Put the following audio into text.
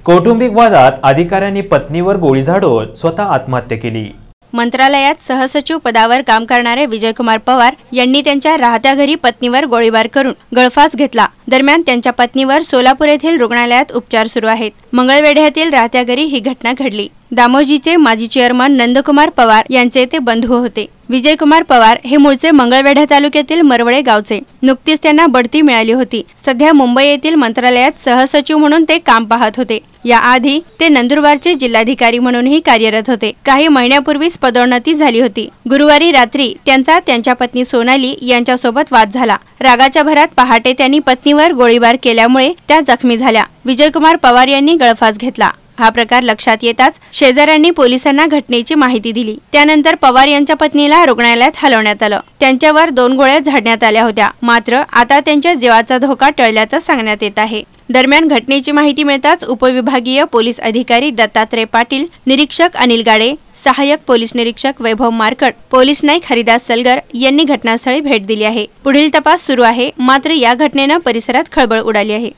कौटुंबिक वादात अधिकाऱ्यांनी पत्नीवर गोळी झाडून स्वतः आत्महत्या केली। मंत्रालयात सहसचिव पदावर काम करणारे विजयकुमार पवार यांनी त्यांच्या राहत्या घरी पत्नीवर गोळीबार करून गळफास घेतला। दरम्यान त्यांच्या पत्नीवर सोलापूर येथील रुग्णालयात उपचार सुरू आहेत। मंगळवेढ्यातील राहत्या घरी ही घटना घडली। दामोजीचे माजी चेअरमन नंदकुमार पवार यांचे ते बंधू होते। विजयकुमार पवार हे मूळचे मंगळवेढा तालुक्यातील मरवळे गावचे। नुकतीच त्यांना बढती मिळाली होती। सध्या मुंबई येथील मंत्रालयात सहसचिव म्हणून ते काम पाहत होते। याआधी ते नंदुरबारचे जिल्हाधिकारी म्हणूनही कार्यरत होते। काही महिन्यापूर्वीच पदोन्नती झाली होती। गुरुवारी रात्री त्यांच्या पत्नी सोनाली यांच्यासोबत वाद झाला। रागाच्या भरात पहाटे त्यांनी पत्नीवर गोळीबार केल्यामुळे त्या जखमी झाल्या। विजयकुमार पवार यांनी गळफास घेतला। हा प्रकार लक्षात येताच शेजाऱ्यांनी पोलिसांना घटनेची माहिती दिली। त्यानंतर पवार यांच्या पत्नीला रुग्णालयात हलवण्यात आलं। त्यांच्यावर 2 गोळ्या झाडण्यात आल्या होत्या। मात्र आता त्यांच्या जीवाचा धोका टळल्याचं सांगण्यात येत आहे। दरम्यान घटनेची माहिती मिळताच उपविभागीय पोलीस अधिकारी दत्तात्रय पाटील, निरीक्षक अनिल गाडे, सहाय्यक पोलीस निरीक्षक वैभव मारकट, पोलीस नाईक हरिदास सलगर यांनी घटनास्थळी भेट दिली आहे। पुढील तपास सुरू आहे। मात्र या घटनेनं परिसरात खळबळ उडाली आहे।